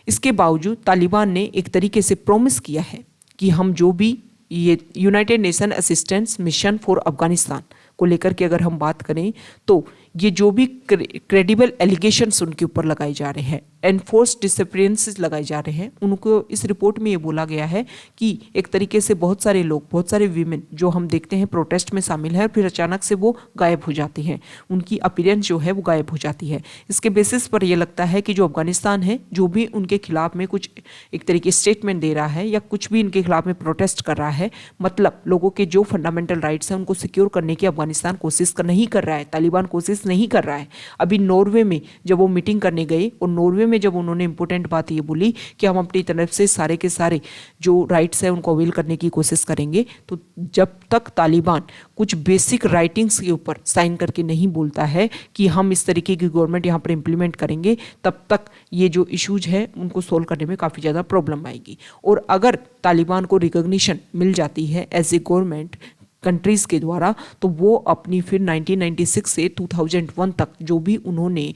इसके बावजूद तालिबान ने एक तरीके से प्रॉमिस किया है कि हम जो भी ये United nation assistance mission for Afghanistan को लेकर के अगर हम बात करें तो ये जो भी क्रेडिबल एलिगेशंस उनके ऊपर लगाए जा रहे हैं, एनफोर्स डिसअपियरेंसेस लगाए जा रहे हैं। उनको इस रिपोर्ट में ये बोला गया है कि एक तरीके से बहुत सारे लोग, बहुत सारे वीमेन जो हम देखते हैं प्रोटेस्ट में शामिल है, फिर अचानक से वो गायब हो जाती हैं, उनकी अपीयरेंस जो है वो गायब हो जाती है। इसके बेसिस पर ये लगता है कि जो अफगानिस्तान है, जो भी उनके खिलाफ में कुछ एक तरीके स्टेटमेंट दे रहा है या कुछ भी इनके खिलाफ में प्रोटेस्ट कर रहा है, मतलब लोगों के जो फंडामेंटल राइट्स हैं उनको सिक्योर करने की अफगानिस्तान कोशिश नहीं कर रहा है, तालिबान कोशिश नहीं कर रहा है। अभी नॉर्वे में जब वो मीटिंग करने गए और नॉर्वे में जब उन्होंने इंपॉर्टेंट बात ये बोली कि हम अपनी तरफ से सारे के सारे जो राइट्स हैं उनको अवेल करने की कोशिश करेंगे, तो जब तक तालिबान कुछ बेसिक राइटिंग्स के ऊपर साइन करके नहीं बोलता है कि हम इस तरीके की गवर्नमेंट यहाँ पर इंप्लीमेंट करेंगे, तब तक ये जो इश्यूज है उनको सोल्व करने में काफ़ी ज़्यादा प्रॉब्लम आएगी। और अगर तालिबान को रिकॉग्निशन मिल जाती है एज ए गवर्नमेंट कंट्रीज़ के द्वारा, तो वो अपनी फिर 1996 से 2001 तक जो भी उन्होंने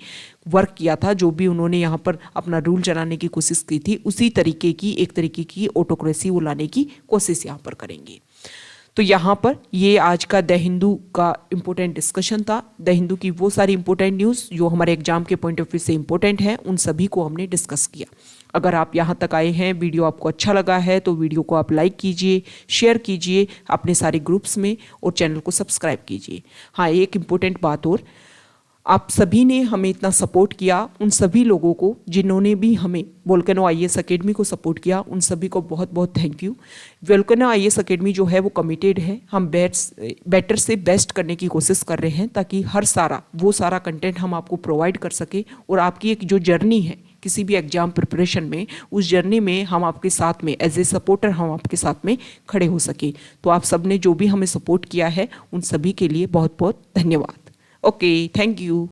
वर्क किया था, जो भी उन्होंने यहाँ पर अपना रूल चलाने की कोशिश की थी, उसी तरीके की एक तरीके की ऑटोक्रेसी वो लाने की कोशिश यहाँ पर करेंगे। तो यहाँ पर ये आज का द हिंदू का इम्पोर्टेंट डिस्कशन था। द हिंदू की वो सारी इंपॉर्टेंट न्यूज़ जो हमारे एग्जाम के पॉइंट ऑफ व्यू से इंपॉर्टेंट है, उन सभी को हमने डिस्कस किया। अगर आप यहाँ तक आए हैं, वीडियो आपको अच्छा लगा है, तो वीडियो को आप लाइक कीजिए, शेयर कीजिए अपने सारे ग्रुप्स में और चैनल को सब्सक्राइब कीजिए। हाँ, एक इम्पोर्टेंट बात और, आप सभी ने हमें इतना सपोर्ट किया, उन सभी लोगों को जिन्होंने भी हमें वोल्केनो IAS अकेडमी को सपोर्ट किया, उन सभी को बहुत बहुत thank you. Volcano IAS academy जो है वो कमिटेड है, हम बेटर से बेस्ट करने की कोशिश कर रहे हैं ताकि हर सारा कंटेंट हम आपको प्रोवाइड कर सके और आपकी एक जो जर्नी है किसी भी एग्जाम प्रिपरेशन में, उस जर्नी में हम आपके साथ में एज ए सपोर्टर हम आपके साथ में खड़े हो सके। तो आप सब ने जो भी हमें सपोर्ट किया है उन सभी के लिए बहुत बहुत धन्यवाद। Okay, thank you.